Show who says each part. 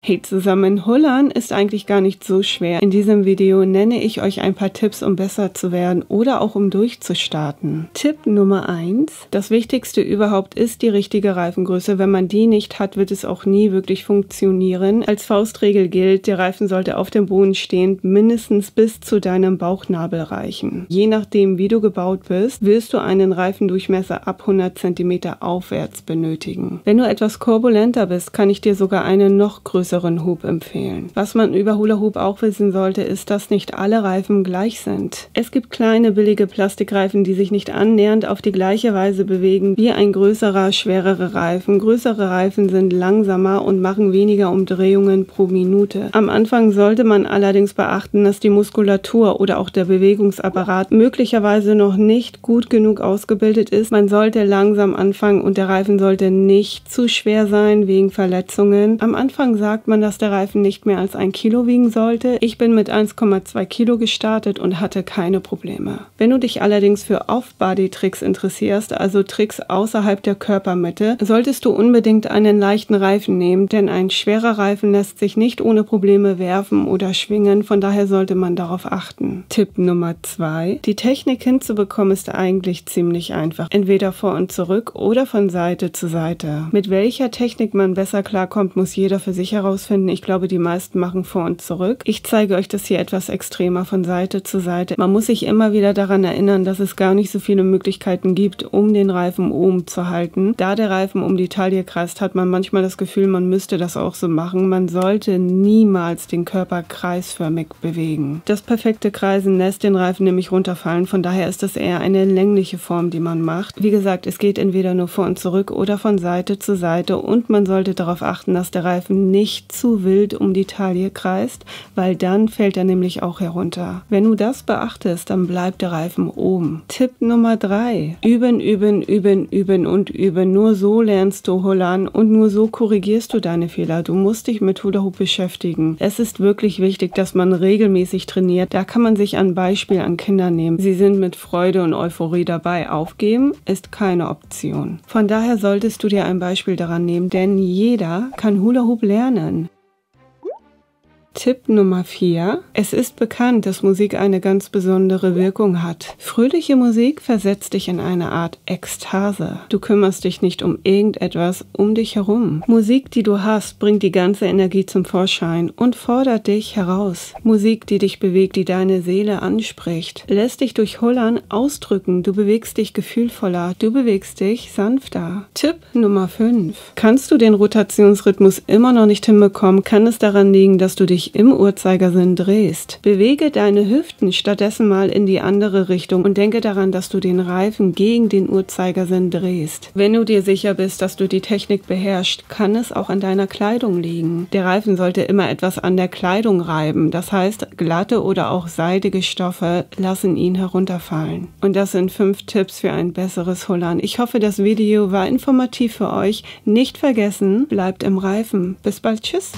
Speaker 1: Hey zusammen, Hullern ist eigentlich gar nicht so schwer. In diesem Video nenne ich euch ein paar Tipps, um besser zu werden oder auch um durchzustarten. Tipp Nummer 1. Das Wichtigste überhaupt ist die richtige Reifengröße. Wenn man die nicht hat, wird es auch nie wirklich funktionieren. Als Faustregel gilt, der Reifen sollte auf dem Boden stehend mindestens bis zu deinem Bauchnabel reichen. Je nachdem, wie du gebaut bist, wirst du einen Reifendurchmesser ab 100 cm aufwärts benötigen. Wenn du etwas korpulenter bist, kann ich dir sogar einen noch größeren Hub empfehlen. Was man über Hula Hoop auch wissen sollte, ist, dass nicht alle Reifen gleich sind. Es gibt kleine, billige Plastikreifen, die sich nicht annähernd auf die gleiche Weise bewegen wie ein größerer, schwererer Reifen. Größere Reifen sind langsamer und machen weniger Umdrehungen pro Minute. Am Anfang sollte man allerdings beachten, dass die Muskulatur oder auch der Bewegungsapparat möglicherweise noch nicht gut genug ausgebildet ist. Man sollte langsam anfangen und der Reifen sollte nicht zu schwer sein wegen Verletzungen. Am Anfang sagt man, dass der Reifen nicht mehr als 1 Kilo wiegen sollte. Ich bin mit 1,2 Kilo gestartet und hatte keine Probleme. Wenn du dich allerdings für Off-Body-Tricks interessierst, also Tricks außerhalb der Körpermitte, solltest du unbedingt einen leichten Reifen nehmen, denn ein schwerer Reifen lässt sich nicht ohne Probleme werfen oder schwingen, von daher sollte man darauf achten. Tipp Nummer 2. Die Technik hinzubekommen ist eigentlich ziemlich einfach. Entweder vor und zurück oder von Seite zu Seite. Mit welcher Technik man besser klarkommt, muss jeder für sich herausfinden. Ich glaube, die meisten machen vor und zurück. Ich zeige euch das hier etwas extremer von Seite zu Seite. Man muss sich immer wieder daran erinnern, dass es gar nicht so viele Möglichkeiten gibt, um den Reifen oben zu halten. Da der Reifen um die Taille kreist, hat man manchmal das Gefühl, man müsste das auch so machen. Man sollte niemals den Körper kreisförmig bewegen. Das perfekte Kreisen lässt den Reifen nämlich runterfallen. Von daher ist das eher eine längliche Form, die man macht. Wie gesagt, es geht entweder nur vor und zurück oder von Seite zu Seite und man sollte darauf achten, dass der Reifen nicht zu wild um die Taille kreist, weil dann fällt er nämlich auch herunter. Wenn du das beachtest, dann bleibt der Reifen oben. Tipp Nummer 3. Üben, üben, üben, üben und üben. Nur so lernst du Hullern und nur so korrigierst du deine Fehler. Du musst dich mit Hula Hoop beschäftigen. Es ist wirklich wichtig, dass man regelmäßig trainiert. Da kann man sich ein Beispiel an Kinder nehmen. Sie sind mit Freude und Euphorie dabei. Aufgeben ist keine Option. Von daher solltest du dir ein Beispiel daran nehmen, denn jeder kann Hula Hoop lernen. Tipp Nummer 4. Es ist bekannt, dass Musik eine ganz besondere Wirkung hat. Fröhliche Musik versetzt dich in eine Art Ekstase. Du kümmerst dich nicht um irgendetwas um dich herum. Musik, die du hast, bringt die ganze Energie zum Vorschein und fordert dich heraus. Musik, die dich bewegt, die deine Seele anspricht. Lässt dich durch Hullern ausdrücken. Du bewegst dich gefühlvoller. Du bewegst dich sanfter. Tipp Nummer 5. Kannst du den Rotationsrhythmus immer noch nicht hinbekommen, kann es daran liegen, dass du dich im Uhrzeigersinn drehst. Bewege deine Hüften stattdessen mal in die andere Richtung und denke daran, dass du den Reifen gegen den Uhrzeigersinn drehst. Wenn du dir sicher bist, dass du die Technik beherrschst, kann es auch an deiner Kleidung liegen. Der Reifen sollte immer etwas an der Kleidung reiben. Das heißt, glatte oder auch seidige Stoffe lassen ihn herunterfallen. Und das sind 5 Tipps für ein besseres Hullern. Ich hoffe, das Video war informativ für euch. Nicht vergessen, bleibt im Reifen. Bis bald. Tschüss.